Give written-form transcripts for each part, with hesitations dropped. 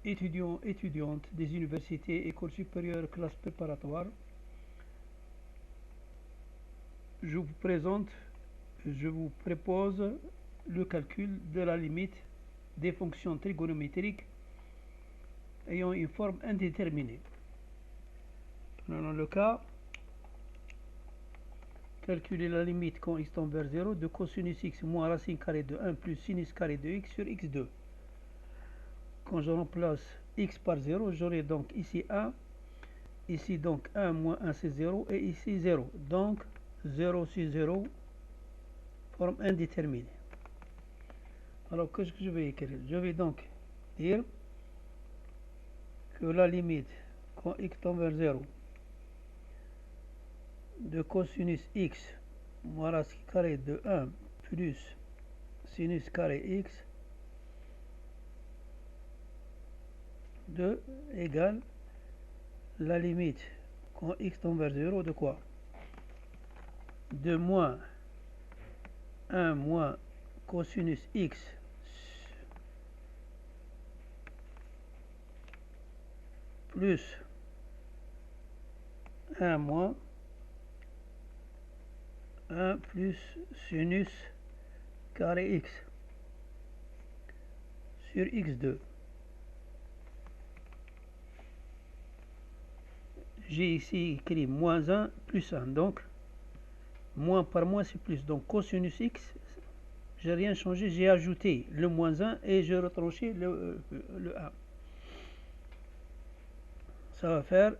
étudiants, étudiantes des universités, écoles supérieures, classes préparatoires, je vous présente, je vous propose le calcul de la limite des fonctions trigonométriques ayant une forme indéterminée. Prenons le cas, calculer la limite quand x tend vers 0 de cosinus x moins racine carrée de 1 plus sinus carré de x sur x2. Quand je remplace x par 0, j'aurai donc ici 1, ici donc 1 moins 1 c'est 0 et ici 0. Donc 0 sur 0, forme indéterminée. Alors qu'est-ce que je vais écrire? Je vais donc dire que la limite quand x tend vers 0 de cosinus x moins racine carrée de 1 plus sinus carré x de égale la limite quand x tend vers 0 de quoi? De moins 1 moins cosinus x plus 1 moins 1 plus sinus carré x sur x2. J'ai ici écrit moins 1 plus 1, donc moins par moins c'est plus. Donc cosinus x, j'ai rien changé, j'ai ajouté le moins 1 et j'ai retranché le 1. Ça va faire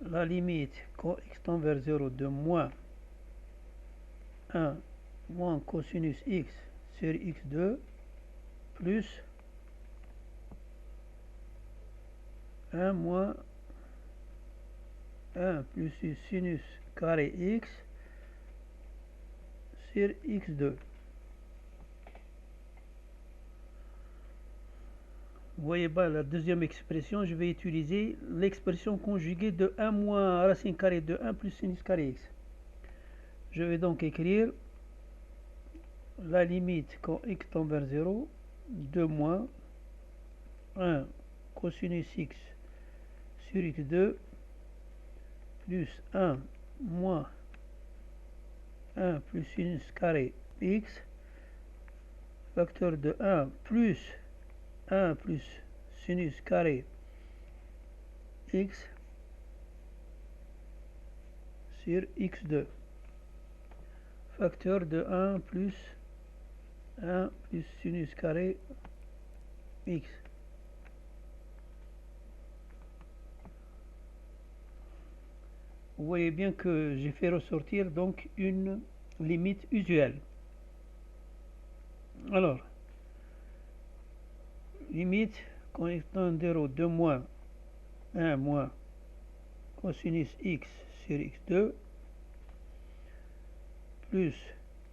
la limite quand x tend vers 0 de moins 1 moins cosinus x sur x2 plus 1 moins 1 plus sinus carré x sur x2. Vous voyez pas la deuxième expression, je vais utiliser l'expression conjuguée de 1 moins racine carrée de 1 plus sinus carré x. Je vais donc écrire la limite quand x tend vers 0 de moins 1 cosinus x sur x2 plus 1 moins 1 plus sinus carré x facteur de 1 plus sinus carré x sur x2 facteur de 1 plus sinus carré x. Vous voyez bien que j'ai fait ressortir donc une limite usuelle. Alors, limite quand x tend vers 0 de moins 1 moins cosinus x sur x2 plus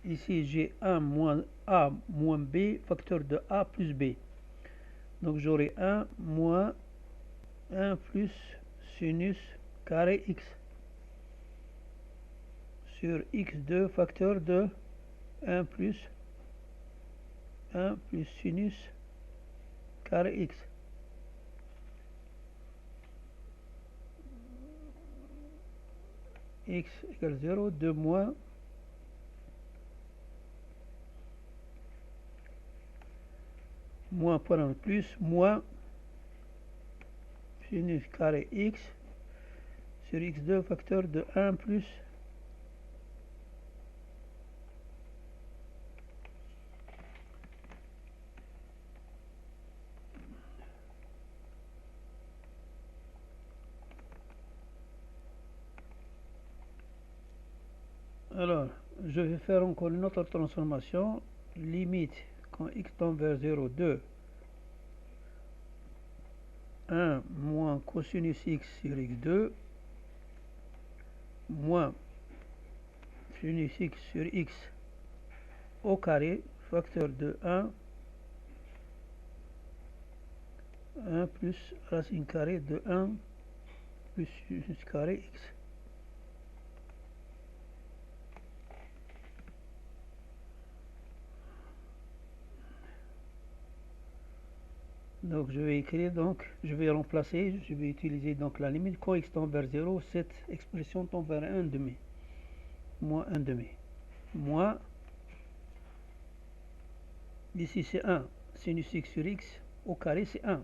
ici j'ai 1 moins a moins b facteur de a plus b. Donc j'aurai 1 moins 1 plus sinus carré x sur x2 facteur de 1 plus sinus carré x. X égale 0 de moins par plus moins sinus carré x sur x2 facteur de 1 plus alors je vais faire encore une autre transformation limite quand x tend vers 0 de 1 moins cosinus x sur x2 moins sinus x sur x au carré facteur de 1 plus racine carrée de 1 plus sinus carré x. Donc je vais écrire, donc je vais remplacer, je vais utiliser donc la limite quand x tend vers 0, cette expression tend vers 1 demi, moins 1 demi, moins, ici c'est 1, sinus x sur x au carré c'est 1,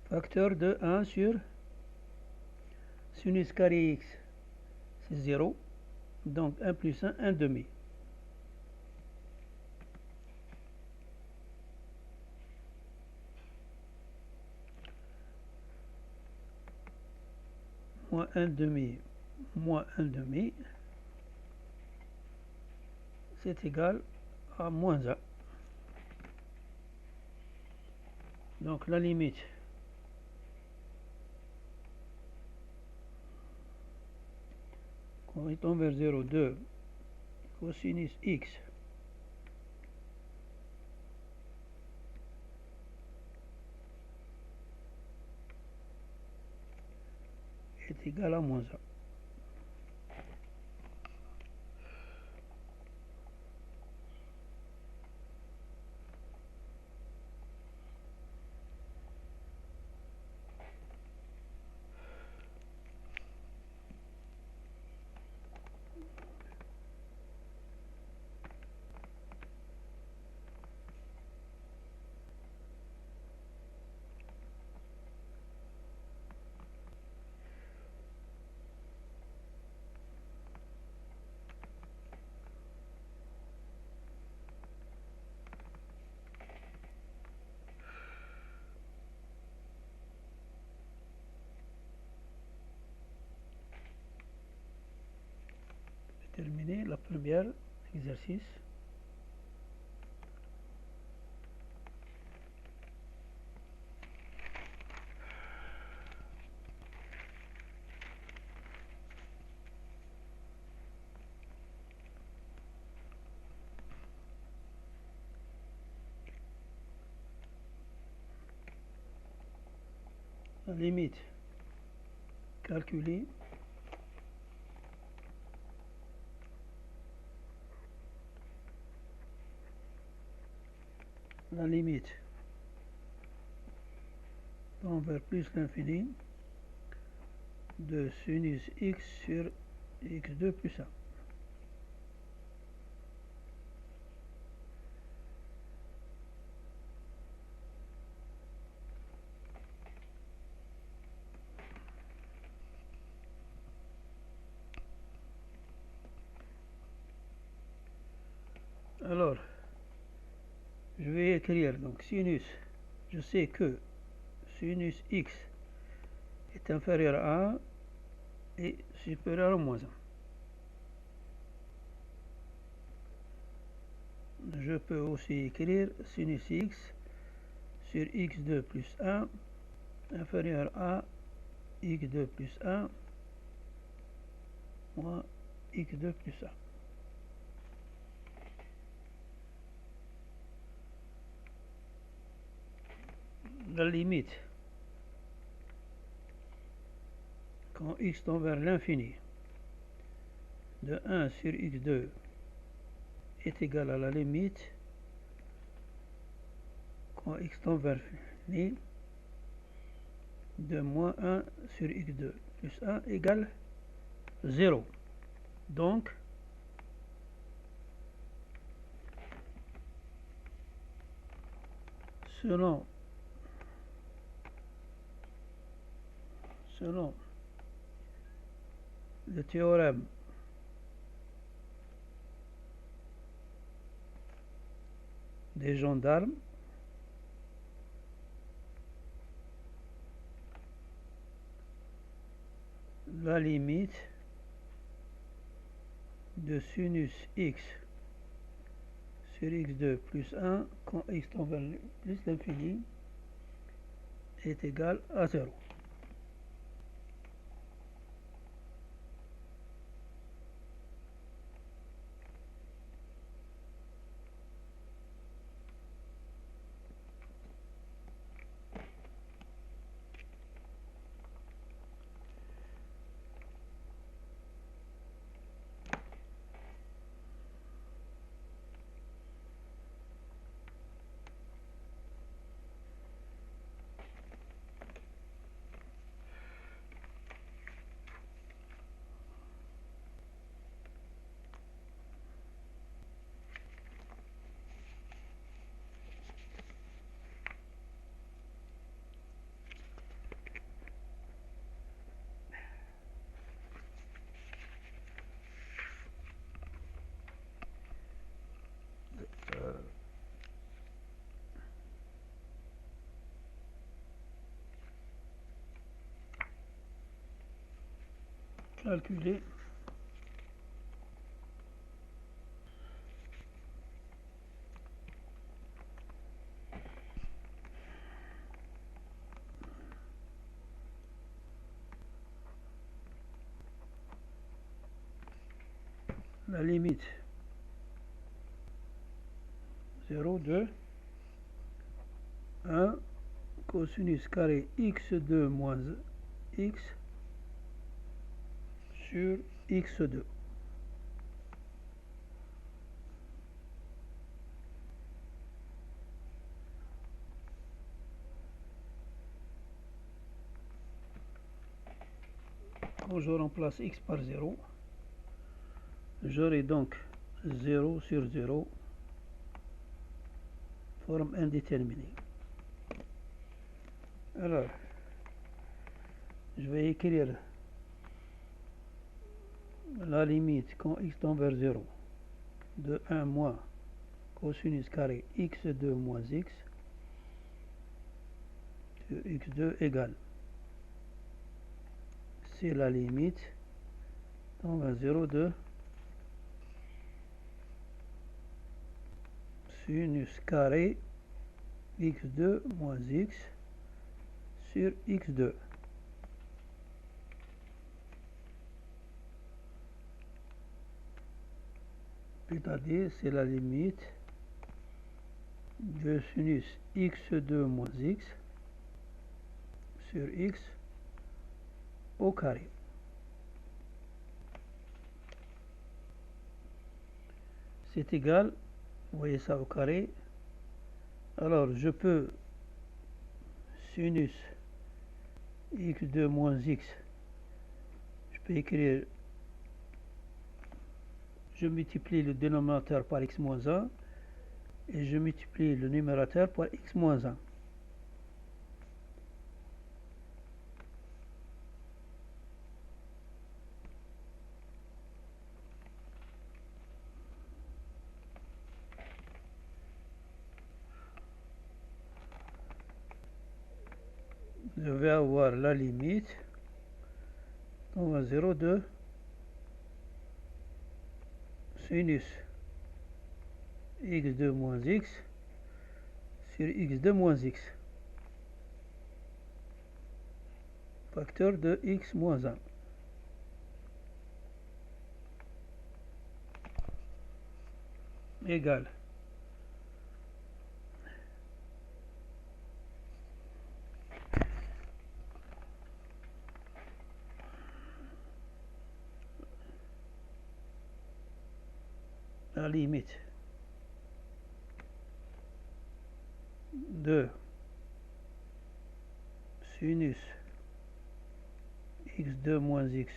facteur de 1 sur sinus carré x c'est 0, donc 1 plus 1, 1 demi. Moins 1 demi, moins 1 demi, c'est égal à moins 1. Donc la limite quand il tend vers 0, 2 cosinus x est égal à moins 1. Terminer la première exercice. La limite calculée la limite tend vers plus l'infini de sinus x sur x2 plus 1. Alors, je vais écrire donc sinus, je sais que sinus x est inférieur à 1 et supérieur à moins 1. Je peux aussi écrire sinus x sur x2 plus 1 inférieur à x2 plus 1 moins x2 plus 1. La limite quand x tend vers l'infini de 1 sur x2 est égal à la limite quand x tend vers l'infini de moins 1 sur x2 plus 1 égale 0. Donc, selon le théorème des gendarmes, la limite de sinus x sur x2 plus 1 quand x tend vers plus l'infini est égal à 0. calculer la limite 0 de 1 cosinus carré x2 moins x sur x2. Quand je remplace x par 0, j'aurai donc 0 sur 0, forme indéterminée. Alors, je vais écrire la limite quand x tend vers 0 de 1 moins cosinus carré x2 moins x sur x2 égale. C'est la limite tend vers 0 de sinus carré x2 moins x sur x2. C'est-à-dire, c'est la limite de sinus x2 moins x sur x au carré. C'est égal, vous voyez ça au carré. Alors, je peux sinus x2 moins x, je peux écrire, je multiplie le dénominateur par x moins 1 et je multiplie le numérateur par x moins 1. Je vais avoir la limite tend vers 0 de sinus x2 moins x sur x2 moins x, facteur de x moins 1. Égal. La limite de sinus x2 moins x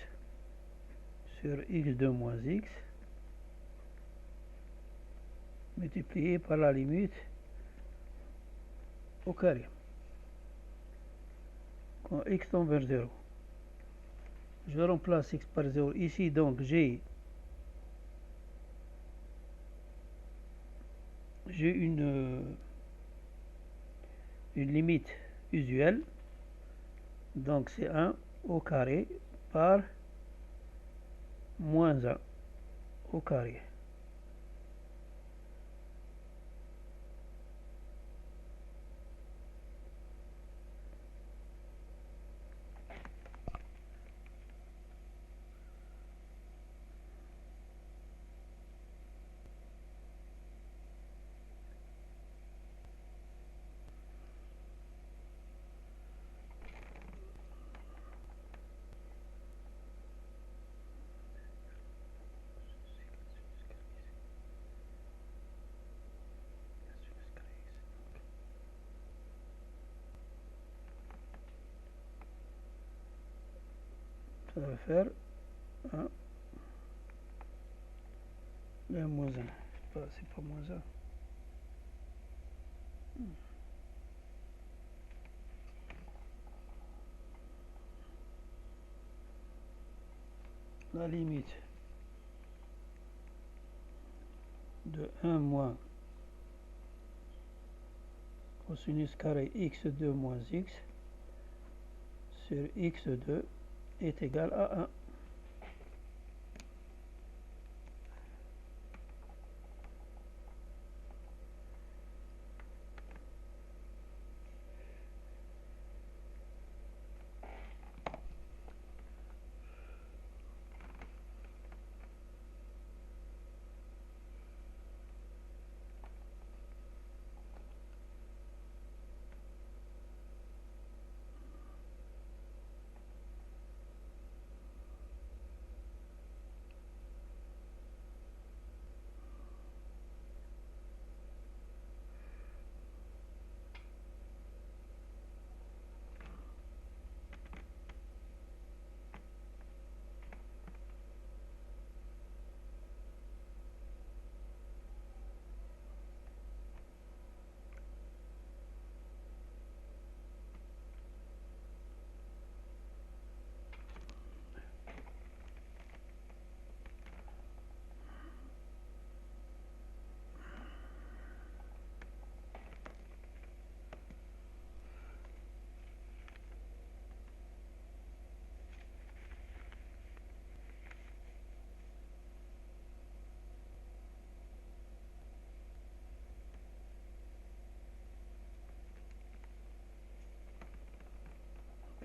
sur x2 moins x multiplié par la limite au carré quand x tend vers 0. Je remplace x par 0 ici, donc j'ai une limite usuelle, donc c'est 1 au carré par moins 1 au carré. Ça va faire 1 et moins 1. C'est pas moins 1. La limite de 1 moins cosinus carré x2 moins x sur x2 est égal à 1.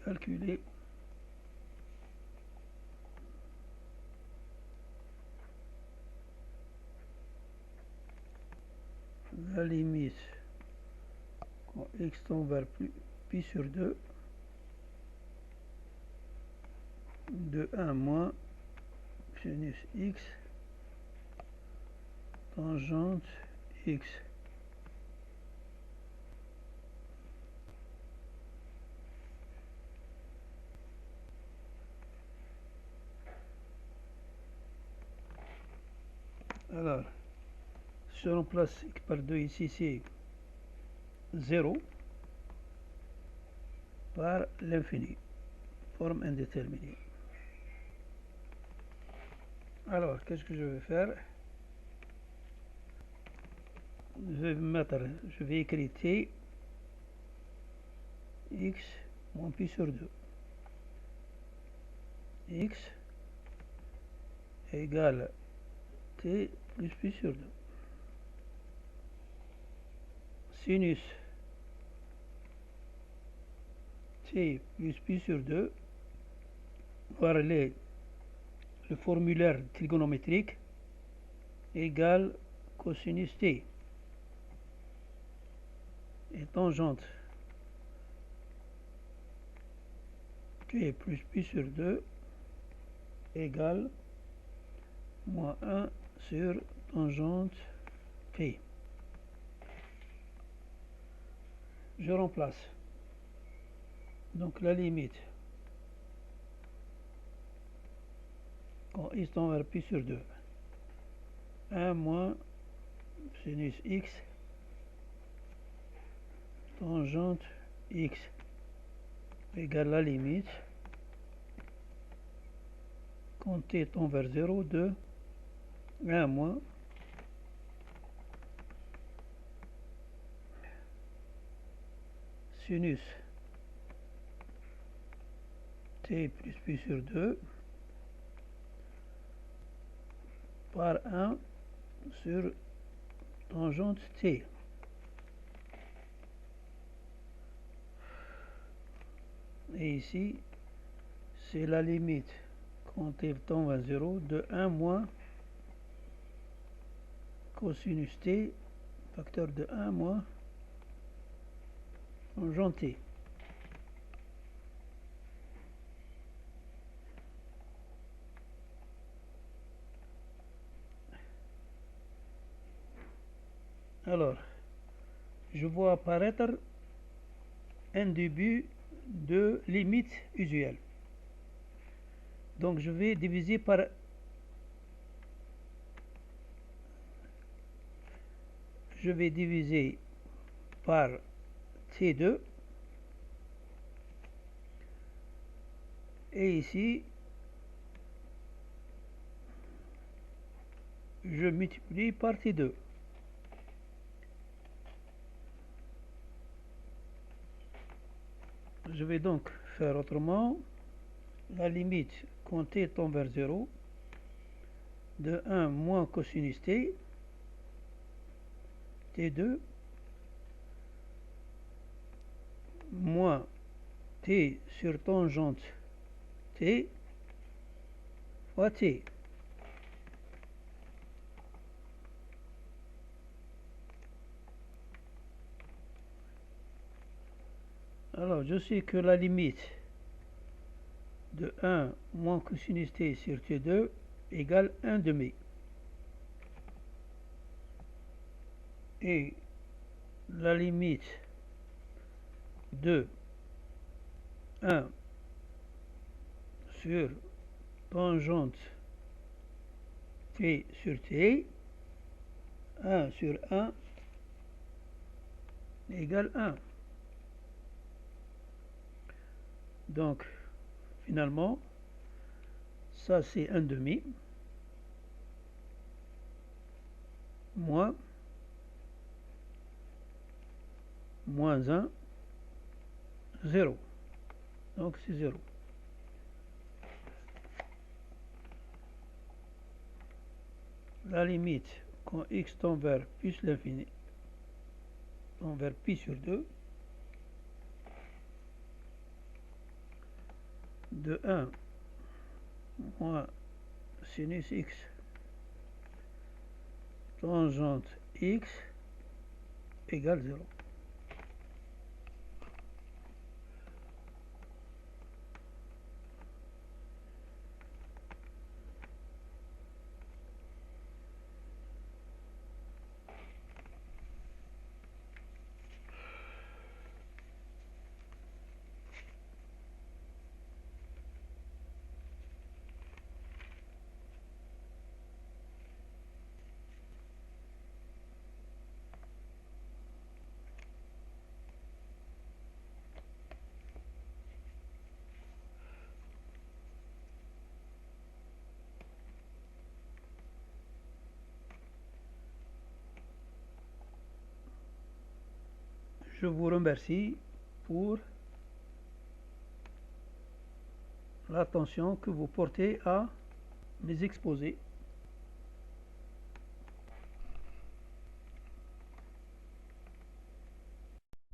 calculer la limite quand x tend vers pi sur 2 de 1 moins sinus x tangente x. Alors, si on remplace x par 2 ici, c'est 0 par l'infini, forme indéterminée. Alors, qu'est-ce que je vais faire? Je vais écrire t x moins pi sur 2. X égale t plus pi sur 2. Sinus t plus pi sur 2, voir le formulaire trigonométrique, égale cosinus t. Et tangente t plus pi sur 2 égale moins 1 sur tangente t. Je remplace. Donc la limite quand x tend vers pi sur 2, 1 moins sinus x tangente x égale la limite quand t tend vers 0 de 1 moins sinus t plus pi sur 2 par 1 sur tangente t. Et ici, c'est la limite quand t tend vers 0 de 1 moins cosinus t, facteur de 1 moins tangente t. Alors, je vois apparaître un début de limite usuelle. Donc je vais diviser par T2 et ici je multiplie par T2. Je vais donc faire autrement. La limite quand t tend vers 0 de 1 moins cosinus t, t2 moins t sur tangente t fois t. Alors je sais que la limite de 1 moins cosinus t sur t2 égale 1 demi. Et la limite de 1 sur tangente t sur t, 1 sur 1 égale 1. Donc, finalement, ça c'est 1 demi, moins 1, 0. Donc c'est 0. La limite quand x tend vers plus l'infini, tend vers pi sur 2, de 1 moins sinus x tangente x égale 0. Je vous remercie pour l'attention que vous portez à mes exposés.